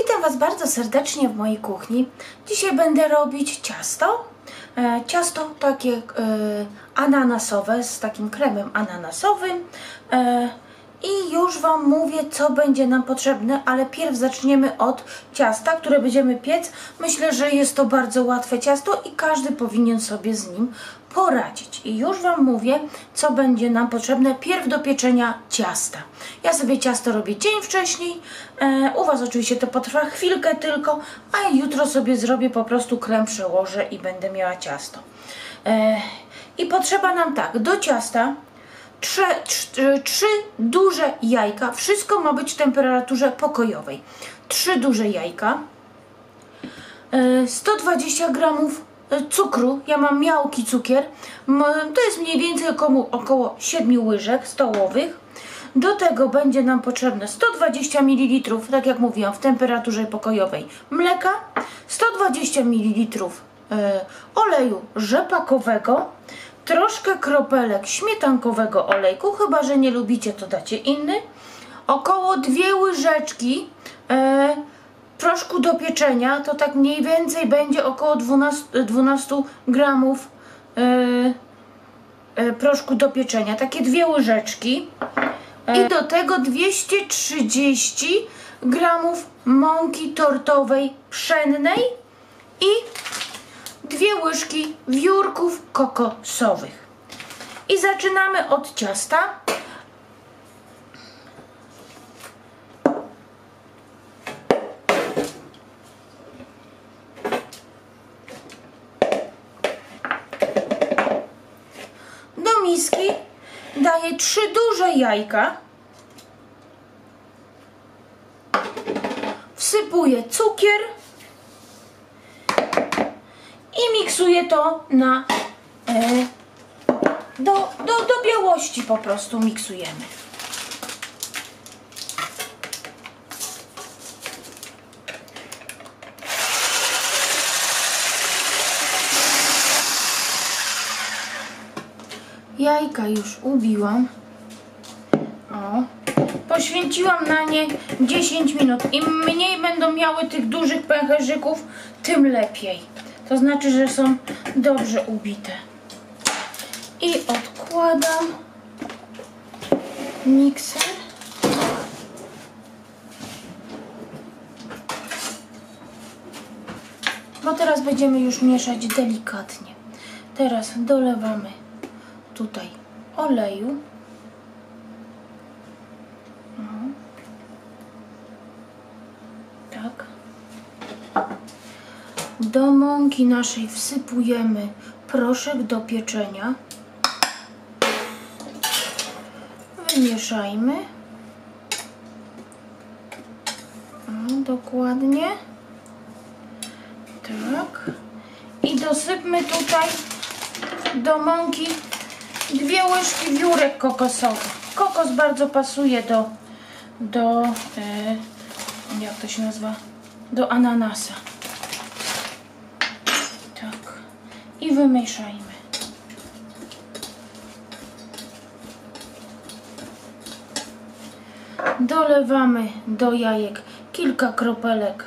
Witam Was bardzo serdecznie w mojej kuchni. Dzisiaj będę robić ciasto. Ciasto takie ananasowe z takim kremem ananasowym. I już Wam mówię, co będzie nam potrzebne, ale pierw zaczniemy od ciasta, które będziemy piec. Myślę, że jest to bardzo łatwe ciasto i każdy powinien sobie z nim poradzić. I już Wam mówię, co będzie nam potrzebne pierw do pieczenia ciasta. Ja sobie ciasto robię dzień wcześniej, u Was oczywiście to potrwa chwilkę tylko, a jutro sobie zrobię po prostu krem, przełożę i będę miała ciasto. I potrzeba nam tak, do ciasta trzy duże jajka. Wszystko ma być w temperaturze pokojowej. 3 duże jajka, 120 gramów cukru. Ja mam miałki cukier. To jest mniej więcej około 7 łyżek stołowych. Do tego będzie nam potrzebne 120 ml, tak jak mówiłam, w temperaturze pokojowej mleka, 120 ml oleju rzepakowego, troszkę kropelek śmietankowego olejku, chyba że nie lubicie, to dacie inny, około 2 łyżeczki proszku do pieczenia, to tak mniej więcej będzie około 12 gramów proszku do pieczenia, takie 2 łyżeczki. I do tego 230 gramów mąki tortowej pszennej i 2 łyżki wiórków kokosowych. I zaczynamy od ciasta. Do miski daję 3 duże jajka. Wsypuję cukier i miksuję to na do białości, po prostu miksujemy. Jajka już ubiłam. Poświęciłam na nie 10 minut. Im mniej będą miały tych dużych pęcherzyków, tym lepiej. To znaczy, że są dobrze ubite. I odkładam mikser. Bo teraz będziemy już mieszać delikatnie. Teraz dolewamy tutaj oleju. Tak. Do mąki naszej wsypujemy proszek do pieczenia. Wymieszajmy. Dokładnie. Tak. I dosypmy tutaj do mąki 2 łyżki wiórek kokosowych. Kokos bardzo pasuje do jak to się nazywa? Do ananasa. Tak. I wymieszajmy. Dolewamy do jajek kilka kropelek.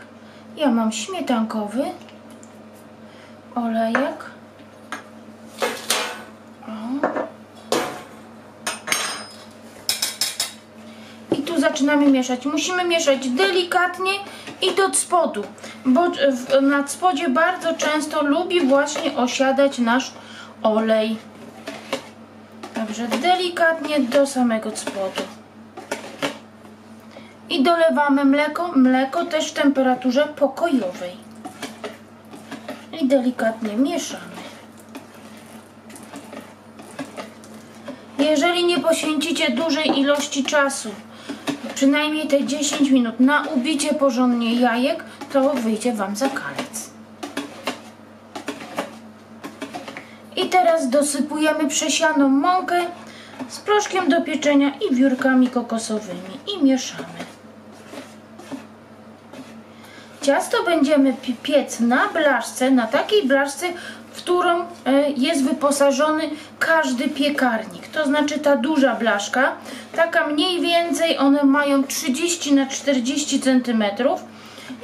Ja mam śmietankowy olejek. I tu zaczynamy mieszać. Musimy mieszać delikatnie i do spodu, bo na spodzie bardzo często lubi właśnie osiadać nasz olej. Także delikatnie do samego spodu. I dolewamy mleko. Mleko też w temperaturze pokojowej. I delikatnie mieszamy. Jeżeli nie poświęcicie dużej ilości czasu, przynajmniej te 10 minut na ubicie porządnie jajek, to wyjdzie Wam za kalec. I teraz dosypujemy przesianą mąkę z proszkiem do pieczenia i wiórkami kokosowymi i mieszamy. Ciasto będziemy piec na blaszce, na takiej blaszce, w którą jest wyposażony każdy piekarnik. To znaczy ta duża blaszka, taka mniej więcej, one mają 30 na 40 cm.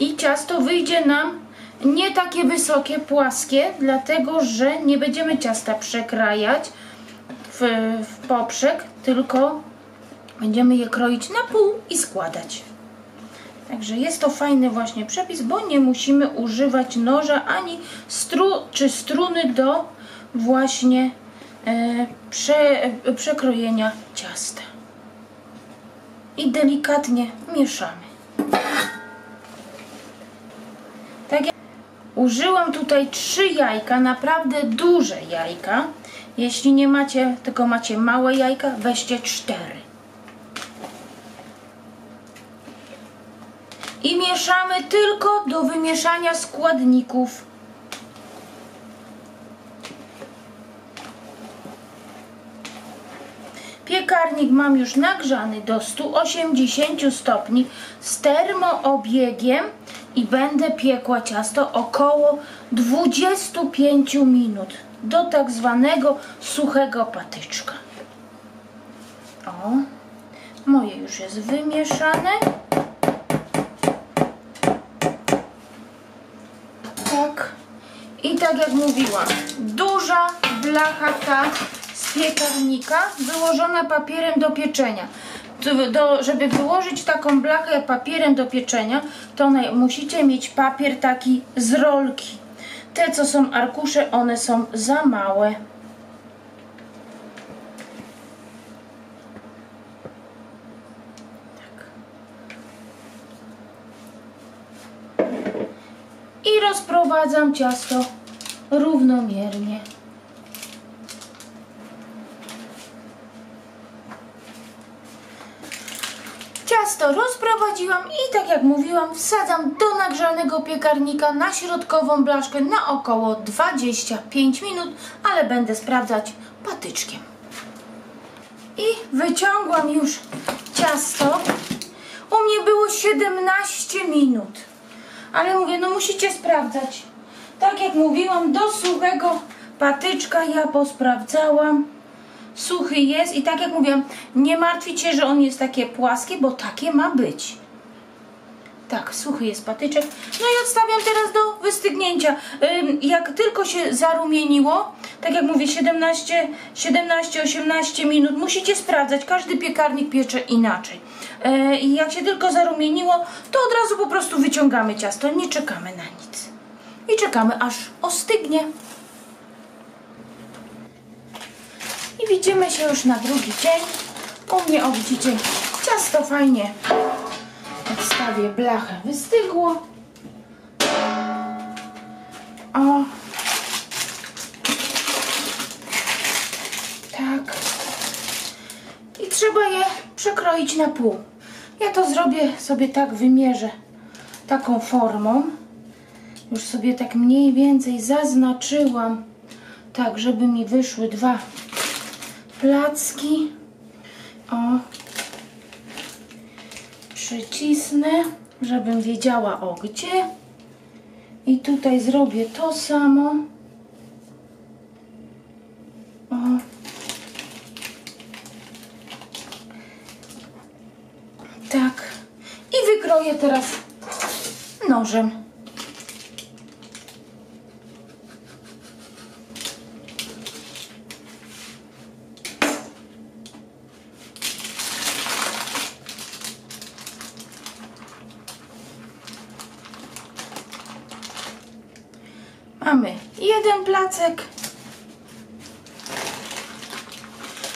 I ciasto wyjdzie nam nie takie wysokie, płaskie, dlatego że nie będziemy ciasta przekrajać w poprzek, tylko będziemy je kroić na pół i składać. Także jest to fajny właśnie przepis, bo nie musimy używać noża ani struny do właśnie przekrojenia ciasta. I delikatnie mieszamy. Tak jak użyłam tutaj 3 jajka, naprawdę duże jajka. Jeśli nie macie, tylko macie małe jajka, weźcie 4. I mieszamy tylko do wymieszania składników. Piekarnik mam już nagrzany do 180 stopni z termoobiegiem i będę piekła ciasto około 25 minut do tak zwanego suchego patyczka. O, moje już jest wymieszane. Tak. I tak jak mówiłam, duża blacha ta z piekarnika wyłożona papierem do pieczenia. Żeby wyłożyć taką blachę papierem do pieczenia, to musicie mieć papier taki z rolki. Te, co są arkusze, one są za małe. I rozprowadzam ciasto równomiernie. Ciasto rozprowadziłam i tak jak mówiłam, wsadzam do nagrzanego piekarnika na środkową blaszkę na około 25 minut, ale będę sprawdzać patyczkiem. I wyciągłam już ciasto. U mnie było 17 minut. Ale mówię, no musicie sprawdzać. Tak jak mówiłam, do suchego patyczka ja posprawdzałam. Suchy jest i tak jak mówiłam, nie martwić się, że on jest takie płaskie, bo takie ma być. Tak, suchy jest patyczek. No i odstawiam teraz do wystygnięcia. Jak tylko się zarumieniło, tak jak mówię, 17-18 minut, musicie sprawdzać. Każdy piekarnik piecze inaczej. I jak się tylko zarumieniło, to od razu po prostu wyciągamy ciasto. Nie czekamy na nic. I czekamy, aż ostygnie. I widzimy się już na drugi dzień. U mnie, o widzicie, ciasto fajnie. Odstawię blachę, wystygło. O. Tak. I trzeba je przekroić na pół. Ja to zrobię sobie tak, wymierzę taką formą. Już sobie tak mniej więcej zaznaczyłam, tak żeby mi wyszły 2 placki. O. Przycisnę, żebym wiedziała o gdzie. I tutaj zrobię to samo. O. Tak. I wykroję teraz nożem. Mamy jeden placek.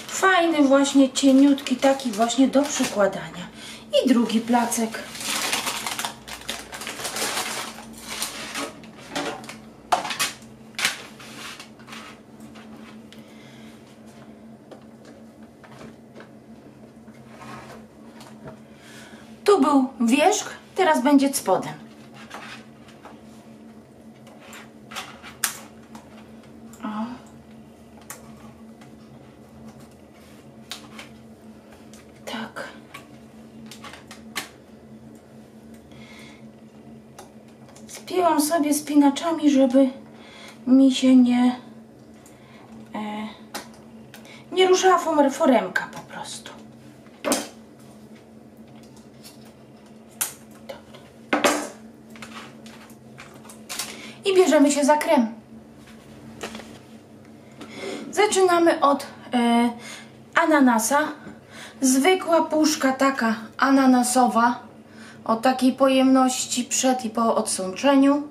Fajny właśnie, cieniutki, taki właśnie do przykładania. I drugi placek. Tu był wierzch, teraz będzie spodem. Spięłam sobie spinaczami, żeby mi się nie ruszała foremka po prostu. bierzemy się za krem. Zaczynamy od ananasa. Zwykła puszka taka ananasowa o takiej pojemności przed i po odsączeniu.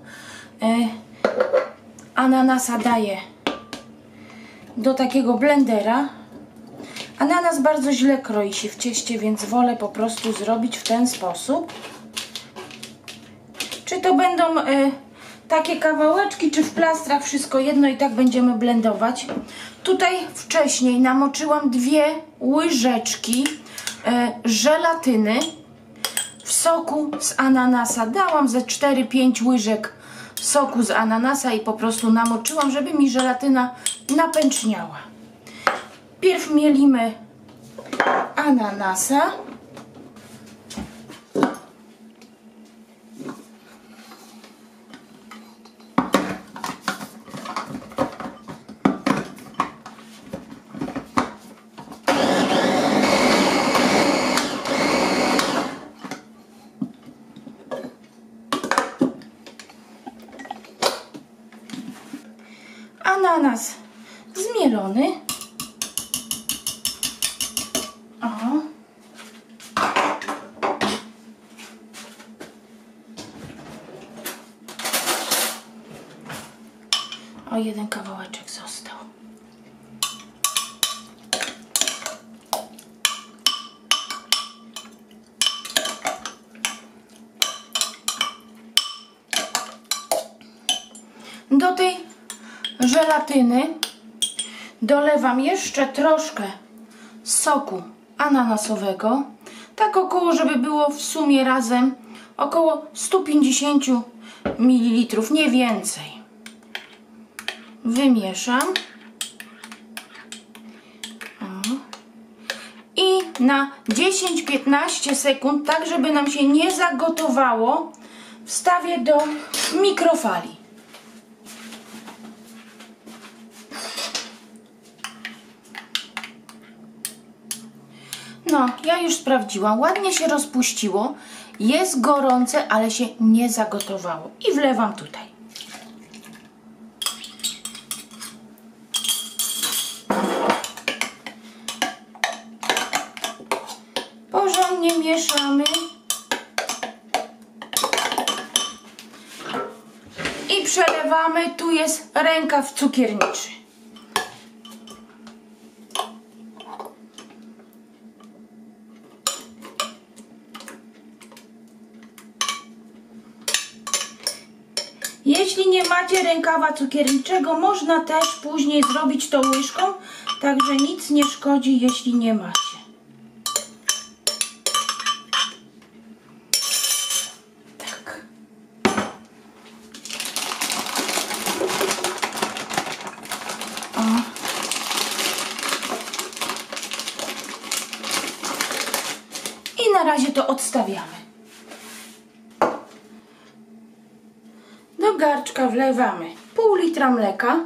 Ananasa daję do takiego blendera. Ananas bardzo źle kroi się w cieście, więc wolę po prostu zrobić w ten sposób. Czy to będą takie kawałeczki, czy w plastrach, wszystko jedno, i tak będziemy blendować. Tutaj wcześniej namoczyłam 2 łyżeczki żelatyny w soku z ananasa. Dałam ze 4-5 łyżek soku z ananasa i po prostu namoczyłam, żeby mi żelatyna napęczniała. Pierw mielimy ananasa. Ananas zmielony. O, jeden kawałeczek został. Do tej żelatyny dolewam jeszcze troszkę soku ananasowego. Tak około, żeby było w sumie razem około 150 ml, nie więcej. Wymieszam. I na 10-15 sekund, tak żeby nam się nie zagotowało, wstawię do mikrofali. No, ja już sprawdziłam, ładnie się rozpuściło, jest gorące, ale się nie zagotowało. I wlewam tutaj. Porządnie mieszamy. I przelewamy, tu jest rękaw cukierniczy. Jeśli nie macie rękawa cukierniczego, można też później zrobić to łyżką, także nic nie szkodzi, jeśli nie macie. Tak. O. I na razie to odstawiamy. Do garczka wlewamy pół litra mleka.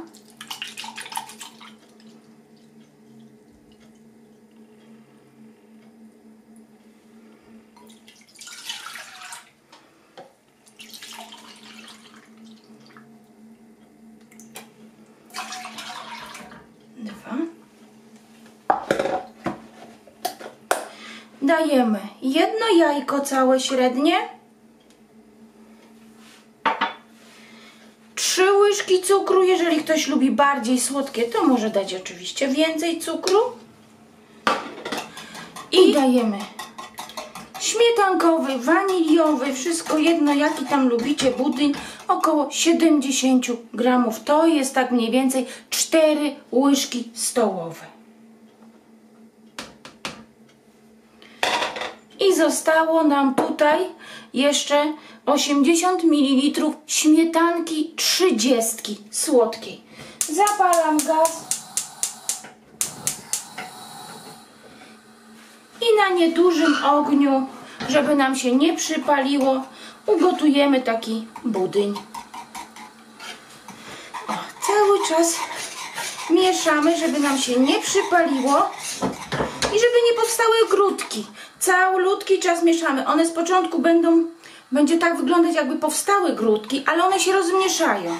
Dajemy 1 jajko całe średnie. 3 łyżki cukru, jeżeli ktoś lubi bardziej słodkie, to może dać oczywiście więcej cukru. I dajemy śmietankowy, waniliowy, wszystko jedno jaki tam lubicie budyń, około 70 gramów. To jest tak mniej więcej 4 łyżki stołowe. I zostało nam tutaj jeszcze 80 ml śmietanki 30 słodkiej. Zapalam gaz i na niedużym ogniu, żeby nam się nie przypaliło, ugotujemy taki budyń. O, cały czas mieszamy, żeby nam się nie przypaliło i żeby nie powstały grudki. Całutki czas mieszamy. One z początku będzie tak wyglądać, jakby powstały grudki, ale one się rozmieszają.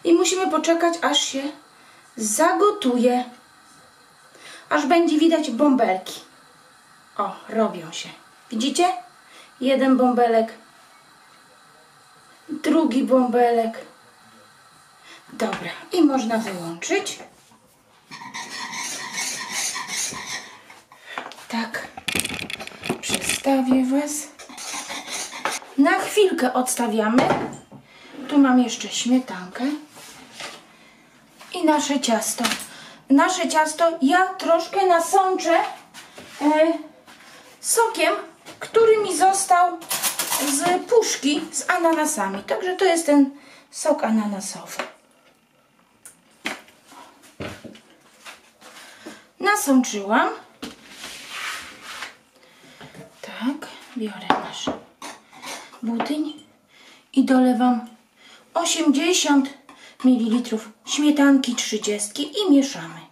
I musimy poczekać, aż się zagotuje. Aż będzie widać bąbelki. O, robią się. Widzicie? Jeden bąbelek. Drugi bąbelek. Dobra. I można wyłączyć. Tak. Przestawię Was. Na chwilkę odstawiamy. Tu mam jeszcze śmietankę. I nasze ciasto. Nasze ciasto ja troszkę nasączę sokiem, który mi został z puszki z ananasami. Także to jest ten sok ananasowy. Nasączyłam. Tak, biorę nasz budyń i dolewam 80 ml śmietanki 30 i mieszamy.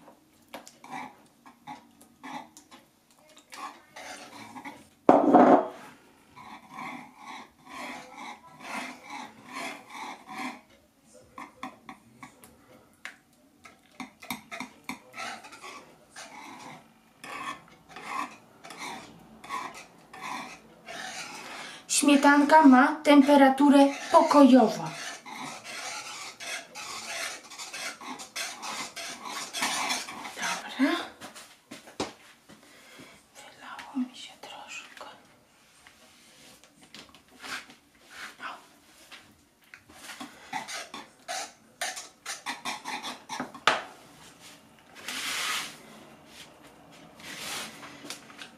Śmietanka ma temperaturę pokojową. Dobra. Wylało mi się troszkę. O.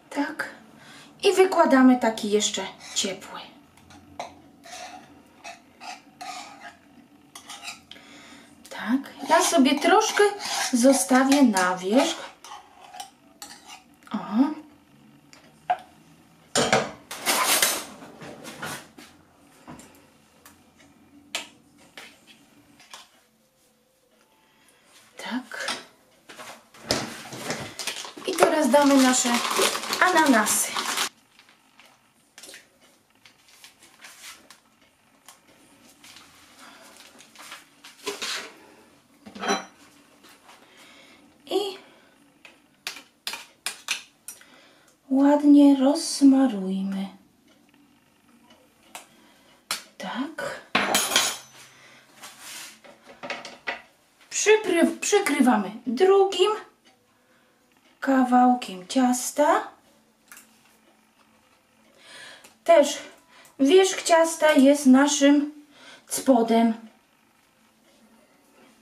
Tak. I wykładamy taki jeszcze ciepły. Tak, ja sobie troszkę zostawię na wierzch. O. Tak. I teraz damy nasze ananasy. Ładnie rozsmarujmy. Tak. Przykrywamy drugim kawałkiem ciasta. Też wierzch ciasta jest naszym spodem.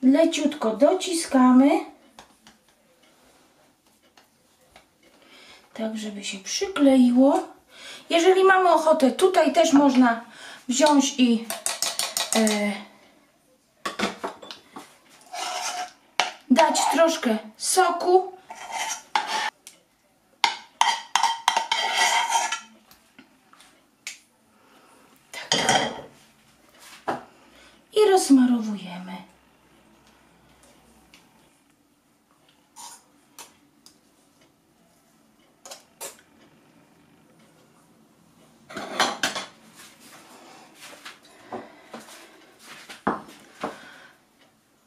Leciutko dociskamy. Tak, żeby się przykleiło. Jeżeli mamy ochotę, tutaj też można wziąć i dać troszkę soku. Tak. I rozsmarowujemy.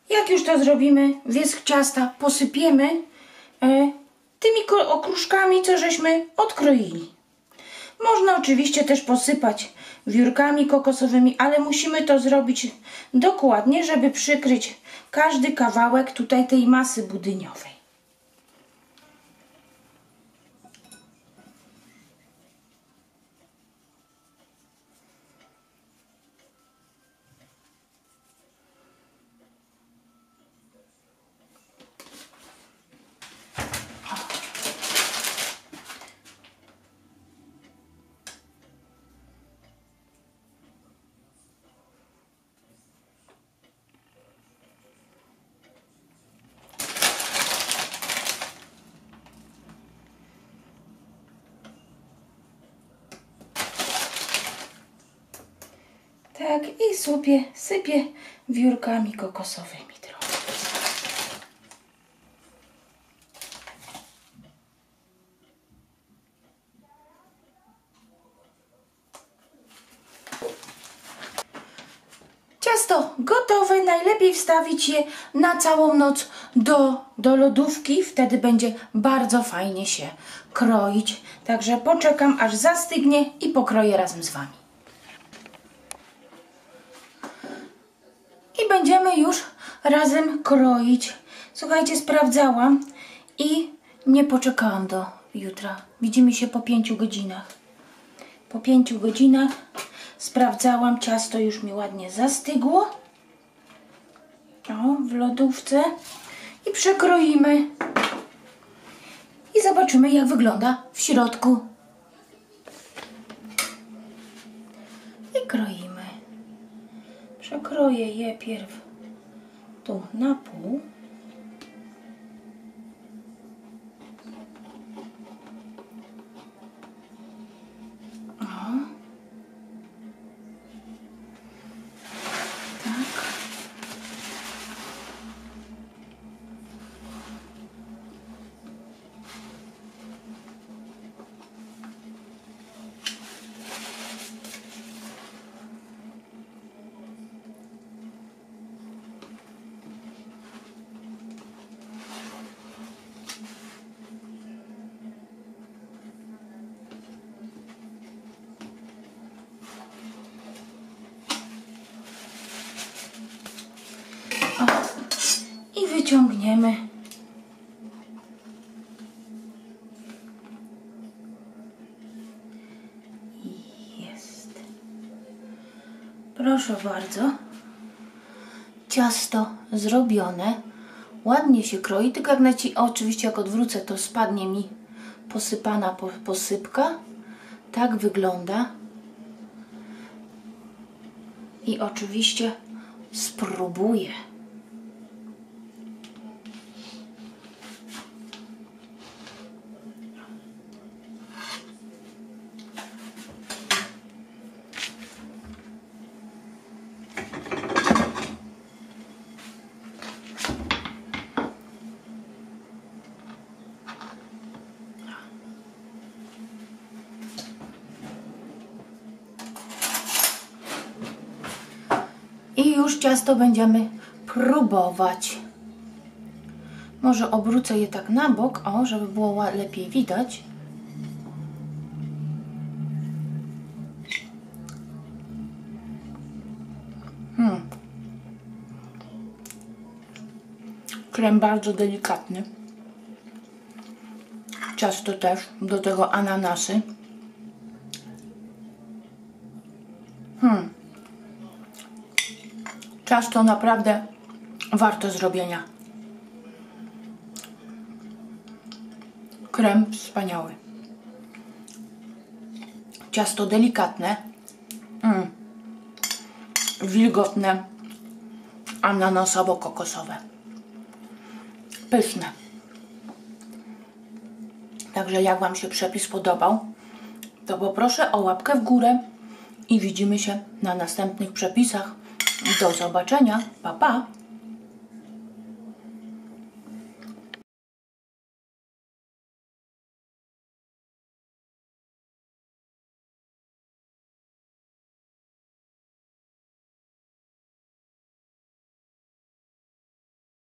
Jak już to zrobimy, wierzch ciasta posypiemy tymi okruszkami, co żeśmy odkroili. Można oczywiście też posypać wiórkami kokosowymi, ale musimy to zrobić dokładnie, żeby przykryć każdy kawałek tutaj tej masy budyniowej. Tak, i sypię wiórkami kokosowymi trochę. Ciasto gotowe najlepiej wstawić je na całą noc do lodówki, wtedy będzie bardzo fajnie się kroić. Także poczekam, aż zastygnie i pokroję razem z Wami. I będziemy już razem kroić. Słuchajcie, sprawdzałam i nie poczekałam do jutra. Widzimy się po 5 godzinach. Po 5 godzinach sprawdzałam, ciasto już mi ładnie zastygło. O, w lodówce. I przekroimy. I zobaczymy, jak wygląda w środku. I kroimy. Przekroję je pierw tu na pół. I wyciągniemy. Jest. Proszę bardzo. Ciasto zrobione. Ładnie się kroi, tylko oczywiście jak odwrócę, to spadnie mi posypana posypka. Tak wygląda. I oczywiście spróbuję. I już ciasto będziemy próbować. Może obrócę je tak na bok, o, żeby było lepiej widać. Krem bardzo delikatny. Ciasto też, do tego ananasy. Ciasto naprawdę warto zrobienia. Krem wspaniały. Ciasto delikatne. Wilgotne. Ananasowo-kokosowe. Pyszne. Także jak Wam się przepis podobał, to poproszę o łapkę w górę i widzimy się na następnych przepisach. Do zobaczenia. Pa, pa!